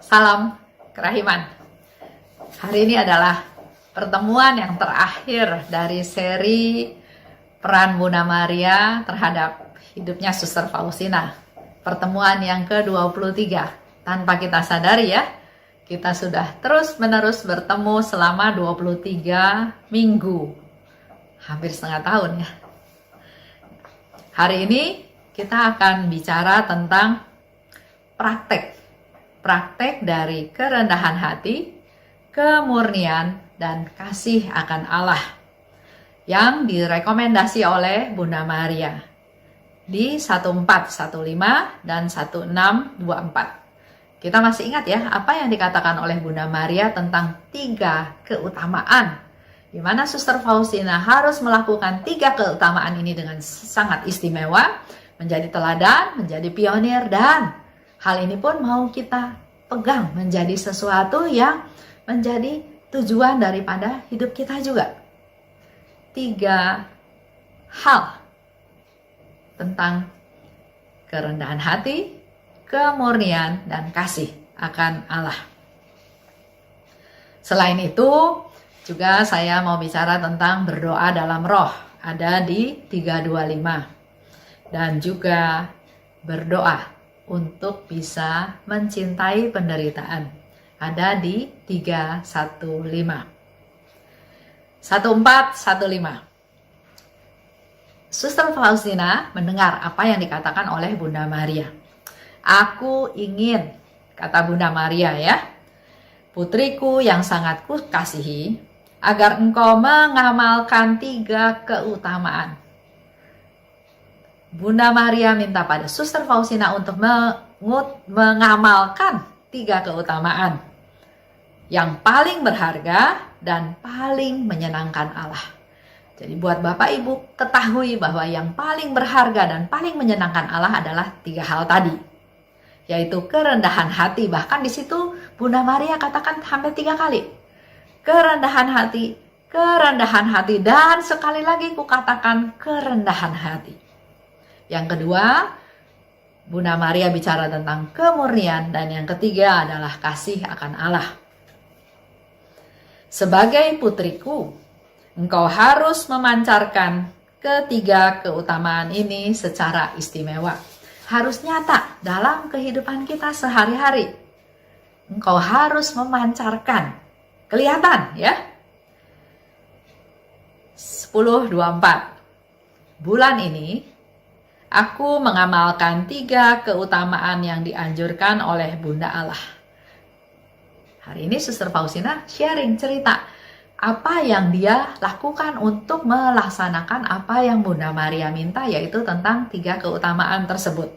Salam kerahiman. Hari ini adalah pertemuan yang terakhir dari seri peran Bunda Maria terhadap hidupnya Suster Faustina. Pertemuan yang ke-23. Tanpa kita sadari ya, kita sudah terus-menerus bertemu selama 23 minggu. Hampir setengah tahun ya. Hari ini kita akan bicara tentang praktek dari kerendahan hati, kemurnian, dan kasih akan Allah yang direkomendasi oleh Bunda Maria di 1415 dan 1624. Kita masih ingat ya apa yang dikatakan oleh Bunda Maria tentang 3 keutamaan, di mana Suster Faustina harus melakukan 3 keutamaan ini dengan sangat istimewa, menjadi teladan, menjadi pionir, dan hal ini pun mau kita pegang menjadi sesuatu yang menjadi tujuan daripada hidup kita juga. 3 hal tentang kerendahan hati, kemurnian, dan kasih akan Allah. Selain itu, juga saya mau bicara tentang berdoa dalam roh, ada di 325. Dan juga berdoa untuk bisa mencintai penderitaan, ada di 315. 1415. Suster Faustina mendengar apa yang dikatakan oleh Bunda Maria. Aku ingin, kata Bunda Maria ya, putriku yang sangat kukasihi, agar engkau mengamalkan 3 keutamaan. Bunda Maria minta pada Suster Faustina untuk mengamalkan 3 keutamaan yang paling berharga dan paling menyenangkan Allah. Jadi buat Bapak Ibu ketahui bahwa yang paling berharga dan paling menyenangkan Allah adalah 3 hal tadi, yaitu kerendahan hati. Bahkan di situ Bunda Maria katakan sampai 3 kali. Kerendahan hati, dan sekali lagi kukatakan kerendahan hati. Yang kedua, Bunda Maria bicara tentang kemurnian, dan yang ketiga adalah kasih akan Allah. Sebagai putriku, engkau harus memancarkan 3 keutamaan ini secara istimewa. Harus nyata dalam kehidupan kita sehari-hari. Engkau harus memancarkan. Kelihatan ya. 1024. Bulan ini aku mengamalkan 3 keutamaan yang dianjurkan oleh Bunda Allah. Hari ini Suster Faustina sharing cerita apa yang dia lakukan untuk melaksanakan apa yang Bunda Maria minta, yaitu tentang 3 keutamaan tersebut.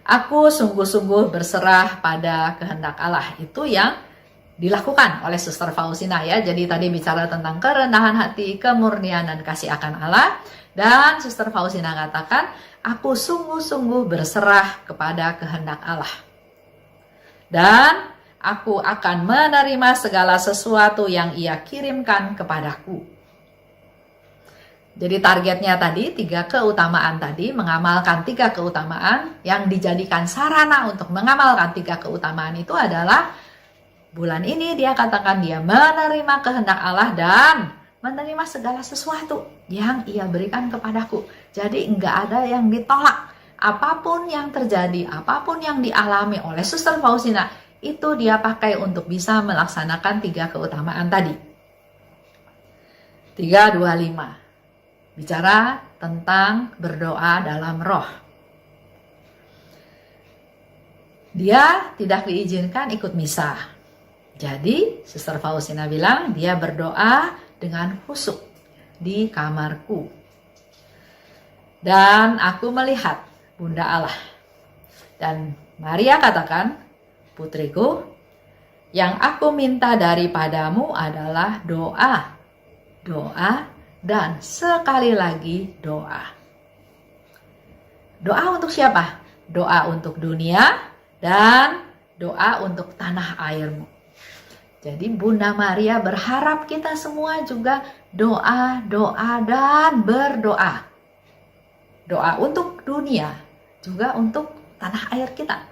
Aku sungguh-sungguh berserah pada kehendak Allah. Itu yang dilakukan oleh Suster Faustina ya. Jadi tadi bicara tentang kerendahan hati, kemurnian, dan kasih akan Allah. Dan Suster Faustina katakan, aku sungguh-sungguh berserah kepada kehendak Allah. Dan aku akan menerima segala sesuatu yang Ia kirimkan kepadaku. Jadi targetnya tadi, 3 keutamaan tadi, mengamalkan 3 keutamaan yang dijadikan sarana untuk mengamalkan 3 keutamaan itu adalah bulan ini dia katakan dia menerima kehendak Allah dan menerima segala sesuatu yang Ia berikan kepadaku. Jadi enggak ada yang ditolak. Apapun yang terjadi, apapun yang dialami oleh Suster Faustina, itu dia pakai untuk bisa melaksanakan 3 keutamaan tadi. 325. Bicara tentang berdoa dalam roh. Dia tidak diizinkan ikut misa. Jadi Suster Faustina bilang dia berdoa dengan khusyuk di kamarku. Dan aku melihat Bunda Allah. Dan Maria katakan, putriku, yang aku minta daripadamu adalah doa. Doa dan sekali lagi doa. Doa untuk siapa? Doa untuk dunia dan doa untuk tanah airmu. Jadi Bunda Maria berharap kita semua juga doa, dan berdoa. Doa untuk dunia, juga untuk tanah air kita.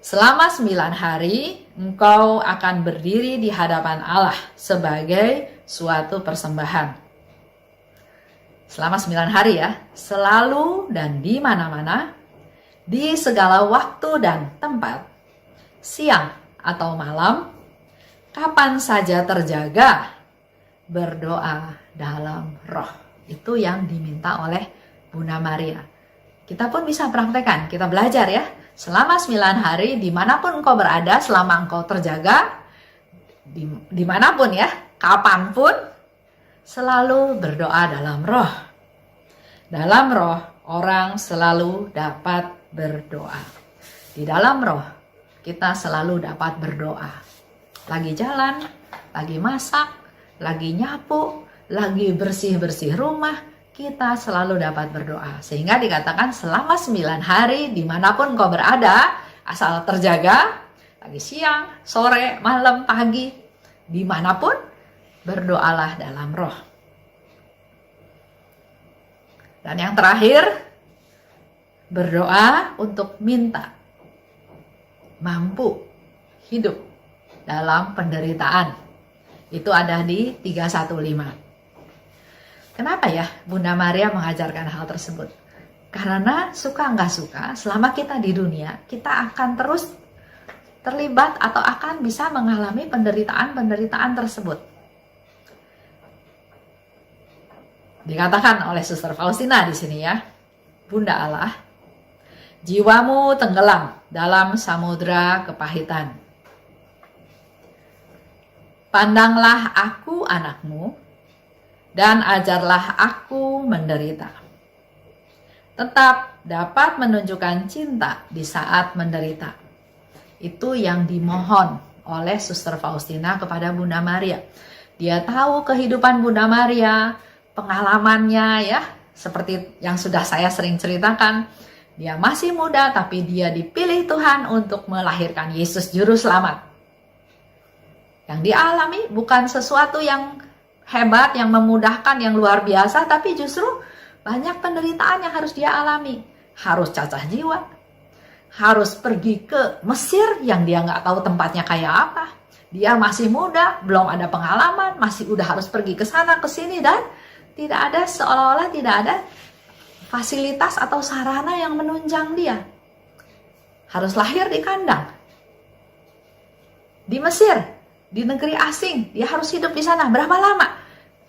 Selama 9 hari, engkau akan berdiri di hadapan Allah sebagai suatu persembahan. Selama 9 hari ya, selalu dan di mana-mana, di segala waktu dan tempat, siang atau malam, kapan saja terjaga, berdoa dalam roh. Itu yang diminta oleh Bunda Maria. Kita pun bisa praktekkan, kita belajar ya. Selama 9 hari, dimanapun engkau berada, selama engkau terjaga, dimanapun ya, kapanpun, selalu berdoa dalam roh. Dalam roh, orang selalu dapat berdoa. Di dalam roh, kita selalu dapat berdoa. Lagi jalan, lagi masak, lagi nyapu, lagi bersih-bersih rumah, kita selalu dapat berdoa. Sehingga dikatakan selama 9 hari dimanapun kau berada, asal terjaga, lagi siang, sore, malam, pagi, dimanapun, berdoalah dalam roh. Dan yang terakhir, berdoa untuk minta mampu hidup dalam penderitaan. Itu ada di 315. Kenapa ya Bunda Maria mengajarkan hal tersebut? Karena suka nggak suka, selama kita di dunia, kita akan terus terlibat atau akan bisa mengalami penderitaan-penderitaan tersebut. Dikatakan oleh Suster Faustina di sini ya, Bunda Allah, jiwamu tenggelam dalam samudra kepahitan. Pandanglah aku anakmu, dan ajarlah aku menderita. Tetap dapat menunjukkan cinta di saat menderita. Itu yang dimohon oleh Suster Faustina kepada Bunda Maria. Dia tahu kehidupan Bunda Maria, pengalamannya ya, seperti yang sudah saya sering ceritakan. Dia masih muda tapi dia dipilih Tuhan untuk melahirkan Yesus Juru Selamat. Yang dialami bukan sesuatu yang hebat, yang memudahkan, yang luar biasa, tapi justru banyak penderitaan yang harus dia alami. Harus cacah jiwa, harus pergi ke Mesir yang dia nggak tahu tempatnya kayak apa. Dia masih muda, belum ada pengalaman, masih udah harus pergi ke sana ke sini, dan tidak ada, seolah-olah tidak ada fasilitas atau sarana yang menunjang dia. Harus lahir di kandang, di Mesir, di negeri asing, dia harus hidup di sana. Berapa lama?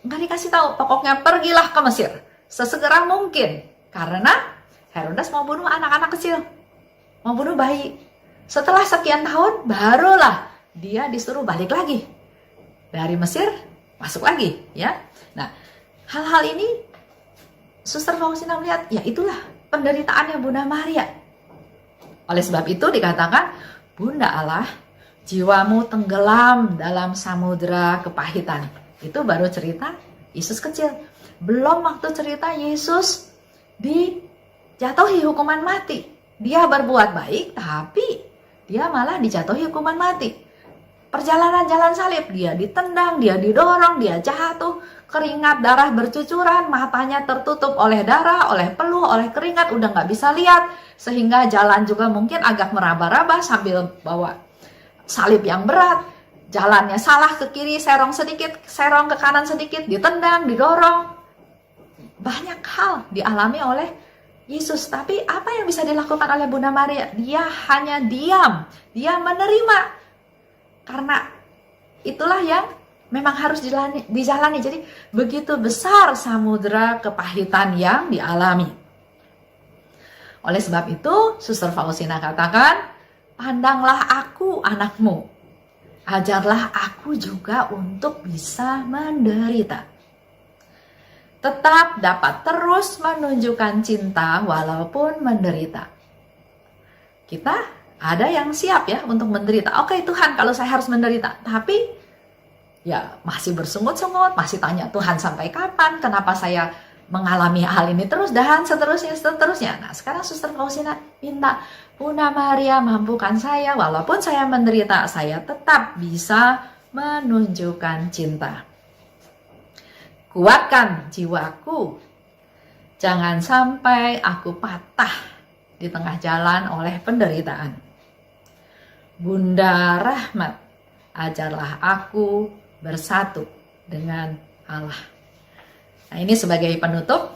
Nggak dikasih tahu. Pokoknya pergilah ke Mesir sesegera mungkin, karena Herodes mau bunuh anak-anak kecil, mau bunuh bayi. Setelah sekian tahun, barulah dia disuruh balik lagi dari Mesir, masuk lagi ya. Nah, hal-hal ini Suster Faustina melihat, ya itulah penderitaannya Bunda Maria. Oleh sebab itu dikatakan, Bunda Allah, jiwamu tenggelam dalam samudra kepahitan. Itu baru cerita Yesus kecil. Belum waktu cerita Yesus dijatuhi hukuman mati. Dia berbuat baik, tapi dia malah dijatuhi hukuman mati. Perjalanan jalan salib, dia ditendang, dia didorong, dia jatuh, keringat, darah bercucuran, matanya tertutup oleh darah, oleh peluh, oleh keringat, udah nggak bisa lihat. Sehingga jalan juga mungkin agak meraba-raba sambil bawa salib yang berat, jalannya salah ke kiri, serong sedikit, serong ke kanan sedikit, ditendang, didorong. Banyak hal dialami oleh Yesus. Tapi apa yang bisa dilakukan oleh Bunda Maria? Dia hanya diam, dia menerima. Karena itulah yang memang harus dijalani. Jadi begitu besar samudra kepahitan yang dialami. Oleh sebab itu, Suster Faustina katakan, pandanglah aku anakmu, ajarlah aku juga untuk bisa menderita. Tetap dapat terus menunjukkan cinta walaupun menderita. Kita ada yang siap ya untuk menderita. Oke Tuhan, kalau saya harus menderita, tapi ya masih bersungut-sungut, masih tanya Tuhan sampai kapan, kenapa saya mengalami hal ini terus, dan seterusnya. Nah, sekarang Suster Faustina minta, Bunda Maria mampukan saya, walaupun saya menderita, saya tetap bisa menunjukkan cinta. Kuatkan jiwaku, jangan sampai aku patah di tengah jalan oleh penderitaan. Bunda Rahmat, ajarlah aku bersatu dengan Allah. Nah, ini sebagai penutup.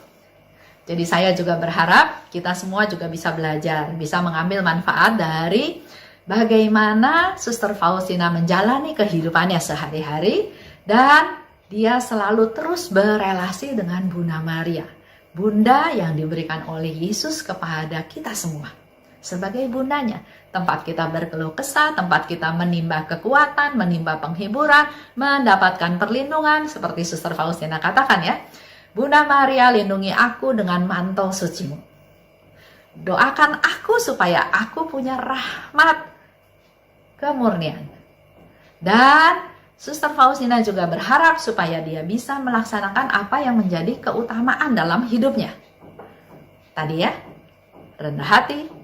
Jadi saya juga berharap kita semua juga bisa belajar, bisa mengambil manfaat dari bagaimana Suster Faustina menjalani kehidupannya sehari-hari, dan dia selalu terus berelasi dengan Bunda Maria, Bunda yang diberikan oleh Yesus kepada kita semua. Sebagai bundanya, tempat kita berkeluh kesah, tempat kita menimba kekuatan, menimba penghiburan, mendapatkan perlindungan, seperti Suster Faustina katakan ya, Bunda Maria, lindungi aku dengan mantel sucimu. Doakan aku supaya aku punya rahmat kemurnian. Dan Suster Faustina juga berharap supaya dia bisa melaksanakan apa yang menjadi keutamaan dalam hidupnya. Tadi ya, rendah hati,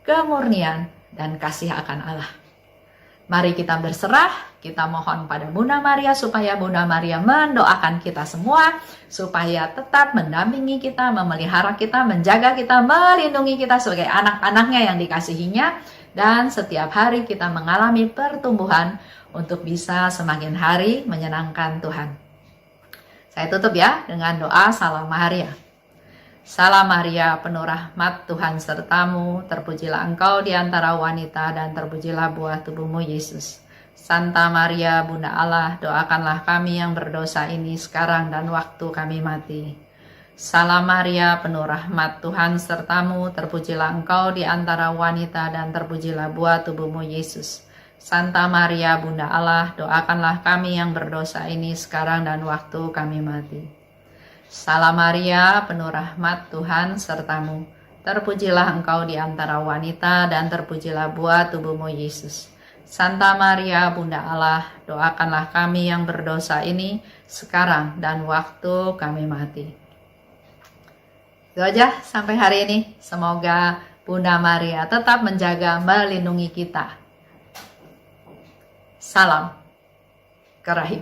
kemurnian, dan kasih akan Allah. Mari kita berserah, kita mohon pada Bunda Maria supaya Bunda Maria mendoakan kita semua, supaya tetap mendampingi kita, memelihara kita, menjaga kita, melindungi kita sebagai anak-anaknya yang dikasihinya, dan setiap hari kita mengalami pertumbuhan untuk bisa semakin hari menyenangkan Tuhan. Saya tutup ya dengan doa Salam Maria. Salam Maria, penuh rahmat, Tuhan sertamu, terpujilah engkau di antara wanita dan terpujilah buah tubuhmu Yesus. Santa Maria, Bunda Allah, doakanlah kami yang berdosa ini sekarang dan waktu kami mati. Salam Maria, penuh rahmat, Tuhan sertamu, terpujilah engkau di antara wanita dan terpujilah buah tubuhmu Yesus. Santa Maria, Bunda Allah, doakanlah kami yang berdosa ini sekarang dan waktu kami mati. Salam Maria, penuh rahmat, Tuhan sertamu. Terpujilah engkau di antara wanita dan terpujilah buah tubuhmu Yesus. Santa Maria, Bunda Allah, doakanlah kami yang berdosa ini sekarang dan waktu kami mati. Itu aja sampai hari ini. Semoga Bunda Maria tetap menjaga, melindungi kita. Salam kerahiman.